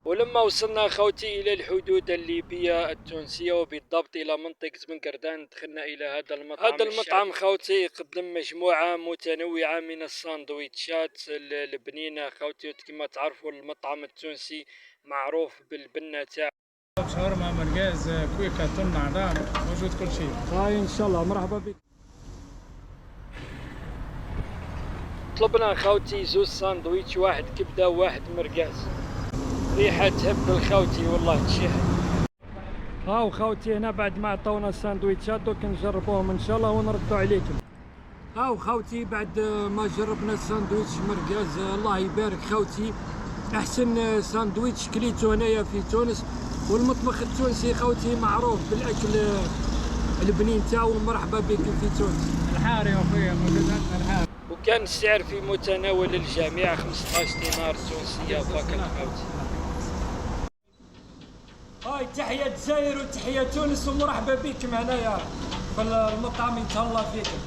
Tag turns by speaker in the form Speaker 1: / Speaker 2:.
Speaker 1: ولما وصلنا خوتي إلى الحدود الليبية التونسية وبالضبط إلى منطقة بنكردان دخلنا إلى هذا المطعم خوتي يقدم مجموعة متنوعة من الساندويتشات البنينة خوتي. كما تعرفوا المطعم التونسي معروف بالبنة تاعو.
Speaker 2: شاورما مرقاز كويكة تونة عظام موجود كل شيء.
Speaker 1: هاي إن شاء الله مرحبا بك. طلبنا خوتي زوز ساندويتش، واحد كبدة وواحد مرقاز. ريحة تهب الخوتي والله تشهي. هاو خوتي هنا بعد ما عطونا الساندويتشات دوك نجربوهم ان شاء الله ونردوا عليكم. هاو خوتي بعد ما جربنا الساندويتش مرقاز الله يبارك خوتي، احسن ساندويتش كليتو هنايا في تونس. والمطبخ التونسي خوتي معروف بالاكل البنين تاعو. مرحبا بكم في تونس.
Speaker 2: الحار يا اخويا موجود عندنا الحار.
Speaker 1: وكان السعر في متناول الجميع 15 دينار تونسية فقط خوتي. هاي تحية الجزائر وتحية تونس ومرحبا بكم هنايا في المطعم يتهلا فيكم.